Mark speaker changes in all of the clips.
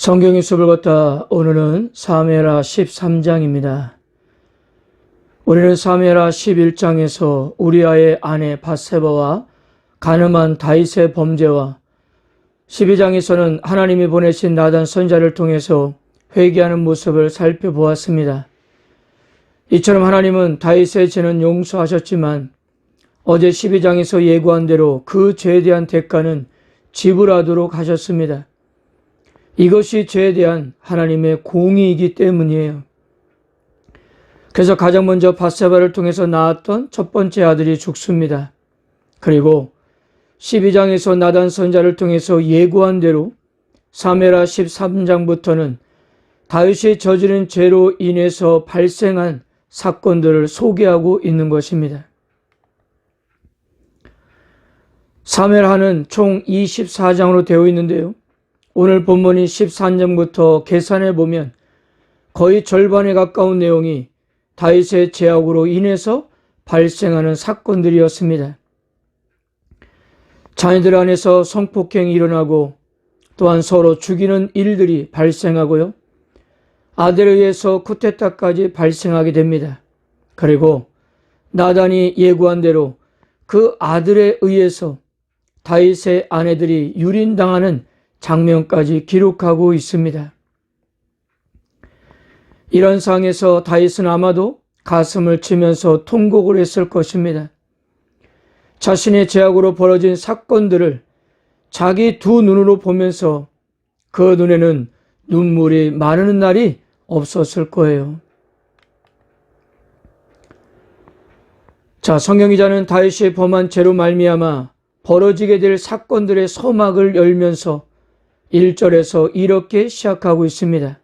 Speaker 1: 성경의 숲을 걷다 오늘은 사무엘하 13장입니다. 우리는 사무엘하 11장에서 우리아의 아내 밧세바와 간음한 다윗의 범죄와 12장에서는 하나님이 보내신 나단 선지자를 통해서 회개하는 모습을 살펴보았습니다. 이처럼 하나님은 다윗의 죄는 용서하셨지만 어제 12장에서 예고한 대로 그 죄에 대한 대가는 지불하도록 하셨습니다. 이것이 죄에 대한 하나님의 공의이기 때문이에요. 그래서 가장 먼저 밧세바를 통해서 낳았던 첫 번째 아들이 죽습니다. 그리고 12장에서 나단 선지자를 통해서 예고한 대로 사무엘하 13장부터는 다윗이 저지른 죄로 인해서 발생한 사건들을 소개하고 있는 것입니다. 사무엘하는 총 24장으로 되어 있는데요. 오늘 본문인 13장부터 계산해 보면 거의 절반에 가까운 내용이 다윗의 죄악으로 인해서 발생하는 사건들이었습니다. 자녀들 안에서 성폭행이 일어나고 또한 서로 죽이는 일들이 발생하고요. 아들에 의해서 쿠데타까지 발생하게 됩니다. 그리고 나단이 예고한 대로 그 아들에 의해서 다윗의 아내들이 유린당하는 장면까지 기록하고 있습니다. 이런 상황에서 다윗은 아마도 가슴을 치면서 통곡을 했을 것입니다. 자신의 죄악으로 벌어진 사건들을 자기 두 눈으로 보면서 그 눈에는 눈물이 마르는 날이 없었을 거예요. 성경 기자는 다윗이 범한 죄로 말미암아 벌어지게 될 사건들의 서막을 열면서 1절에서 이렇게 시작하고 있습니다.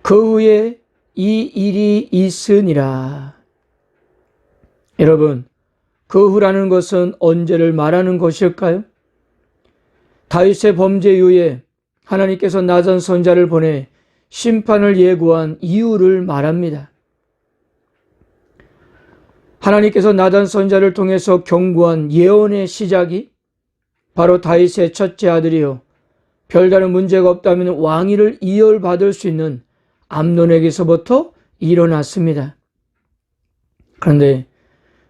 Speaker 1: 그 후에 이 일이 있으니라. 여러분, 그 후라는 것은 언제를 말하는 것일까요? 다윗의 범죄 이후에 하나님께서 나단 선지자를 보내 심판을 예고한 이유를 말합니다. 하나님께서 나단 선지자를 통해서 경고한 예언의 시작이 바로 다윗의 첫째 아들이요 별다른 문제가 없다면 왕위를 이어받을 수 있는 암논에게서부터 일어났습니다. 그런데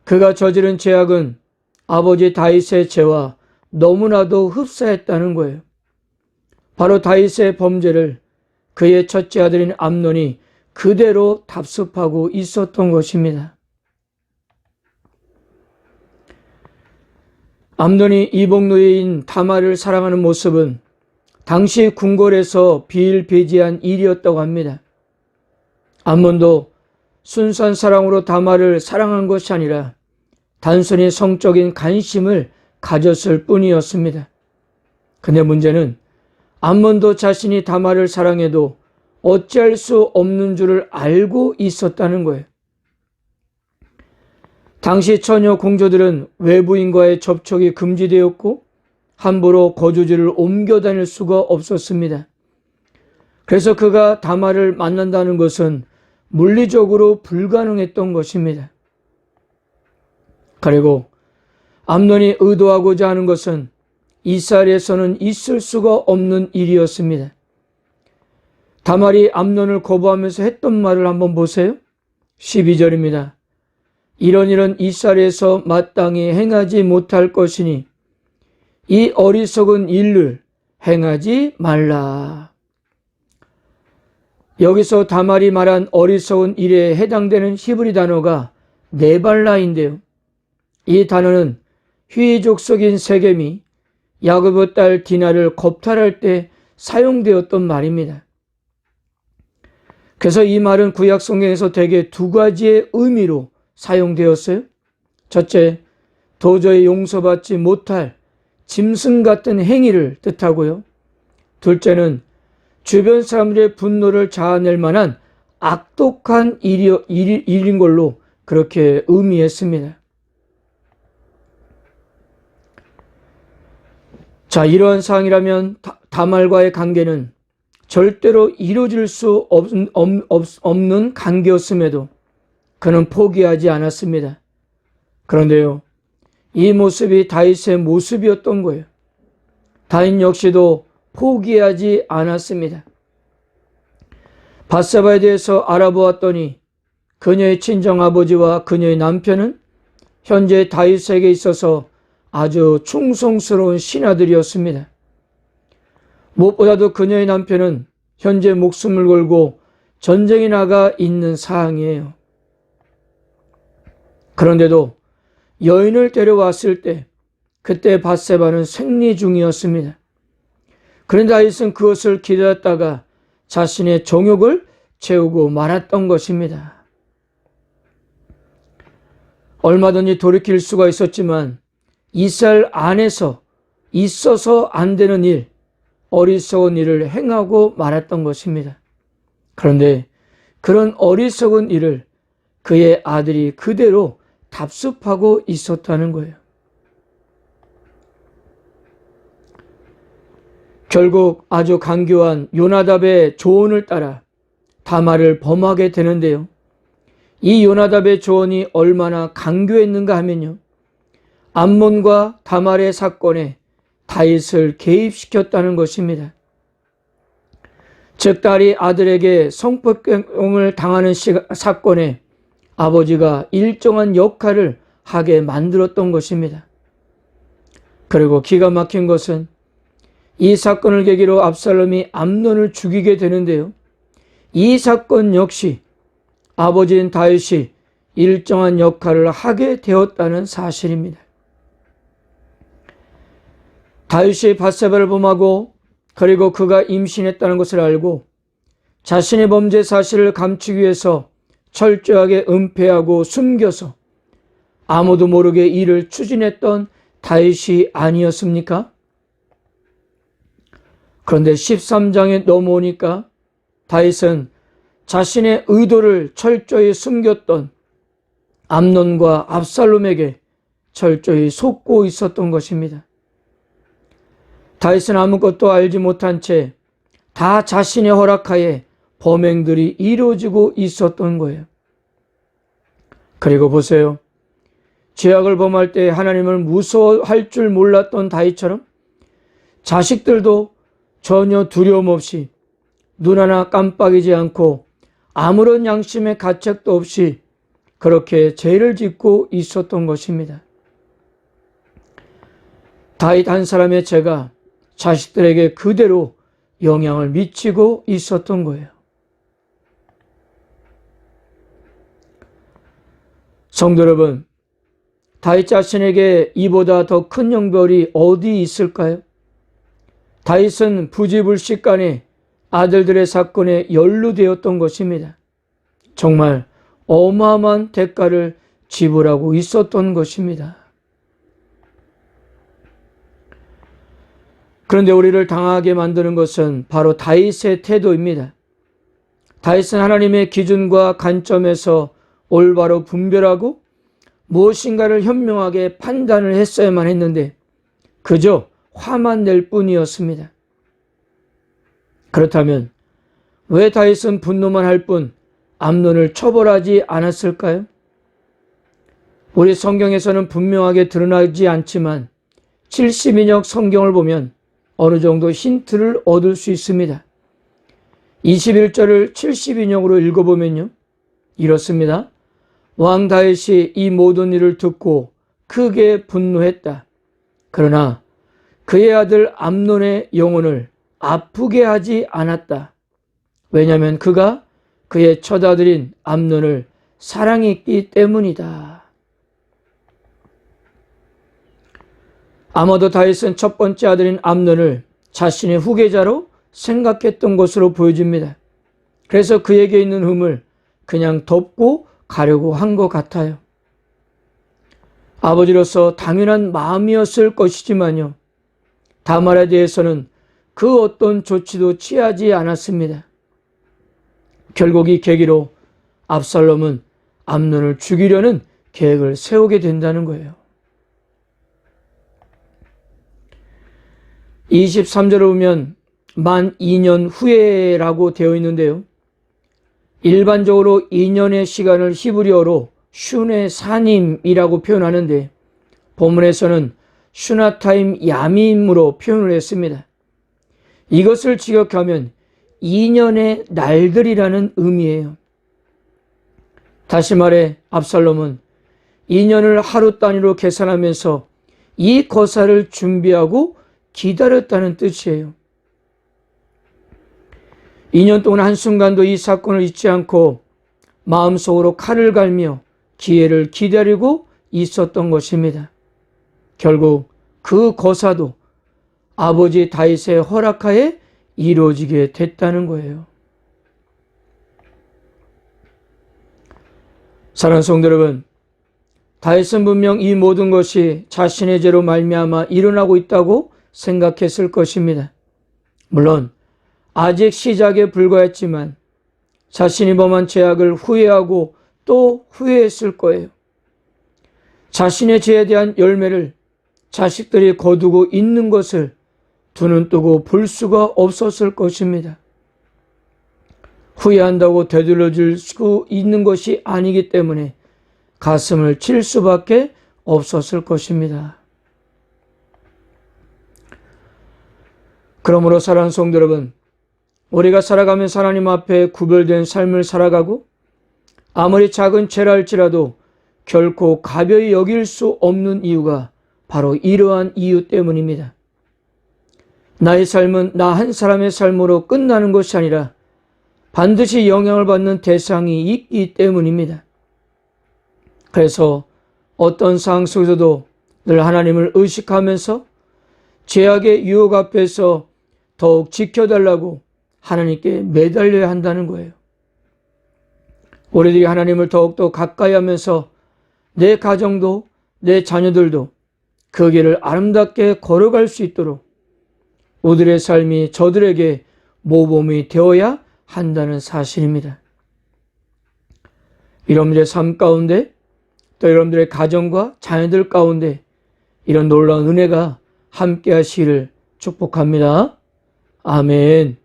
Speaker 1: 그가 저지른 죄악은 아버지 다윗의 죄와 너무나도 흡사했다는 거예요. 바로 다윗의 범죄를 그의 첫째 아들인 암논이 그대로 답습하고 있었던 것입니다. 암논이 이복노예인 다말을 사랑하는 모습은 당시 궁궐에서 비일비재한 일이었다고 합니다. 암논도 순수한 사랑으로 다말을 사랑한 것이 아니라 단순히 성적인 관심을 가졌을 뿐이었습니다. 근데 문제는 암논도 자신이 다말을 사랑해도 어찌할 수 없는 줄을 알고 있었다는 거예요. 당시 처녀 공주들은 외부인과의 접촉이 금지되었고 함부로 거주지를 옮겨 다닐 수가 없었습니다. 그래서 그가 다말을 만난다는 것은 물리적으로 불가능했던 것입니다. 그리고 암논이 의도하고자 하는 것은 이스라엘에서는 있을 수가 없는 일이었습니다. 다말이 암논을 거부하면서 했던 말을 한번 보세요. 12절입니다. 이런 일은 이스라엘에서 마땅히 행하지 못할 것이니 이 어리석은 일을 행하지 말라. 여기서 다말이 말한 어리석은 일에 해당되는 히브리 단어가 네발라인데요. 이 단어는 휘족속인 세겜이 야곱의 딸 디나를 겁탈할 때 사용되었던 말입니다. 그래서 이 말은 구약 성경에서 대개 두 가지의 의미로 사용되었어요. 첫째, 도저히 용서받지 못할 짐승 같은 행위를 뜻하고요. 둘째는 주변 사람들의 분노를 자아낼 만한 악독한 일인 걸로 그렇게 의미했습니다. 이러한 상황이라면 다말과의 관계는 절대로 이루어질 수 없는 관계였음에도 그는 포기하지 않았습니다. 그런데요, 이 모습이 다윗의 모습이었던 거예요. 다윗 역시도 포기하지 않았습니다. 밧세바에 대해서 알아보았더니 그녀의 친정아버지와 그녀의 남편은 현재 다윗에게 있어서 아주 충성스러운 신하들이었습니다. 무엇보다도 그녀의 남편은 현재 목숨을 걸고 전쟁에 나가 있는 상황이에요. 그런데도 여인을 데려왔을 때 그때 밧세바는 생리 중이었습니다. 그런데 다윗은 그것을 기다렸다가 자신의 정욕을 채우고 말았던 것입니다. 얼마든지 돌이킬 수가 있었지만 이스라엘 안에서 있어서 안 되는 일, 어리석은 일을 행하고 말았던 것입니다. 그런데 그런 어리석은 일을 그의 아들이 그대로 답습하고 있었다는 거예요. 결국 아주 강교한 요나답의 조언을 따라 다말을 범하게 되는데요. 이 요나답의 조언이 얼마나 강교했는가 하면요, 암몬과 다말의 사건에 다윗을 개입시켰다는 것입니다. 즉 딸이 아들에게 성폭행을 당하는 사건에 아버지가 일정한 역할을 하게 만들었던 것입니다. 그리고 기가 막힌 것은 이 사건을 계기로 압살롬이 암논을 죽이게 되는데요. 이 사건 역시 아버지인 다윗이 일정한 역할을 하게 되었다는 사실입니다. 다윗이 밧세바를 범하고 그리고 그가 임신했다는 것을 알고 자신의 범죄 사실을 감추기 위해서 철저하게 은폐하고 숨겨서 아무도 모르게 일을 추진했던 다윗이 아니었습니까? 그런데 13장에 넘어오니까 다윗은 자신의 의도를 철저히 숨겼던 암논과 압살롬에게 철저히 속고 있었던 것입니다. 다윗은 아무것도 알지 못한 채 다 자신의 허락하에 범행들이 이루어지고 있었던 거예요. 그리고 보세요. 죄악을 범할 때 하나님을 무서워할 줄 몰랐던 다윗처럼 자식들도 전혀 두려움 없이 눈 하나 깜빡이지 않고 아무런 양심의 가책도 없이 그렇게 죄를 짓고 있었던 것입니다. 다윗 한 사람의 죄가 자식들에게 그대로 영향을 미치고 있었던 거예요. 성도 여러분, 다윗 자신에게 이보다 더 큰 형벌이 어디 있을까요? 다윗은 부지불식간에 아들들의 사건에 연루되었던 것입니다. 정말 어마어마한 대가를 지불하고 있었던 것입니다. 그런데 우리를 당하게 만드는 것은 바로 다윗의 태도입니다. 다윗은 하나님의 기준과 관점에서 올바로 분별하고 무엇인가를 현명하게 판단을 했어야만 했는데 그저 화만 낼 뿐이었습니다. 그렇다면 왜 다윗은 분노만 할 뿐 암논을 처벌하지 않았을까요? 우리 성경에서는 분명하게 드러나지 않지만 70인역 성경을 보면 어느 정도 힌트를 얻을 수 있습니다. 21절을 70인역으로 읽어보면요, 이렇습니다. 왕 다윗이 이 모든 일을 듣고 크게 분노했다. 그러나 그의 아들 암논의 영혼을 아프게 하지 않았다. 왜냐하면 그가 그의 맏아들인 암논을 사랑했기 때문이다. 아마도 다윗은 첫 번째 아들인 암논을 자신의 후계자로 생각했던 것으로 보여집니다. 그래서 그에게 있는 흠을 그냥 덮고 가려고 한 것 같아요. 아버지로서 당연한 마음이었을 것이지만요, 다말에 대해서는 그 어떤 조치도 취하지 않았습니다. 결국 이 계기로 압살롬은 암논을 죽이려는 계획을 세우게 된다는 거예요. 23절을 보면 만 2년 후에라고 되어 있는데요. 일반적으로 2년의 시간을 히브리어로 슈네 사님이라고 표현하는데 본문에서는 슈나타임 야밈으로 표현을 했습니다. 이것을 직역하면 2년의 날들이라는 의미예요. 다시 말해 압살롬은 2년을 하루 단위로 계산하면서 이 거사를 준비하고 기다렸다는 뜻이에요. 2년 동안 한순간도 이 사건을 잊지 않고 마음속으로 칼을 갈며 기회를 기다리고 있었던 것입니다. 결국 그 거사도 아버지 다윗의 허락하에 이루어지게 됐다는 거예요. 사랑하는 성도 여러분, 다윗은 분명 이 모든 것이 자신의 죄로 말미암아 일어나고 있다고 생각했을 것입니다. 물론 아직 시작에 불과했지만 자신이 범한 죄악을 후회하고 또 후회했을 거예요. 자신의 죄에 대한 열매를 자식들이 거두고 있는 것을 두 눈 뜨고 볼 수가 없었을 것입니다. 후회한다고 되돌려줄 수 있는 것이 아니기 때문에 가슴을 칠 수밖에 없었을 것입니다. 그러므로 사랑하는 성도 여러분, 우리가 살아가면서 하나님 앞에 구별된 삶을 살아가고 아무리 작은 죄라 할지라도 결코 가벼이 여길 수 없는 이유가 바로 이러한 이유 때문입니다. 나의 삶은 나 한 사람의 삶으로 끝나는 것이 아니라 반드시 영향을 받는 대상이 있기 때문입니다. 그래서 어떤 상황 속에서도 늘 하나님을 의식하면서 죄악의 유혹 앞에서 더욱 지켜달라고 하나님께 매달려야 한다는 거예요. 우리들이 하나님을 더욱더 가까이 하면서 내 가정도 내 자녀들도 그 길을 아름답게 걸어갈 수 있도록 우리들의 삶이 저들에게 모범이 되어야 한다는 사실입니다. 여러분들의 삶 가운데 또 여러분들의 가정과 자녀들 가운데 이런 놀라운 은혜가 함께 하시기를 축복합니다. 아멘.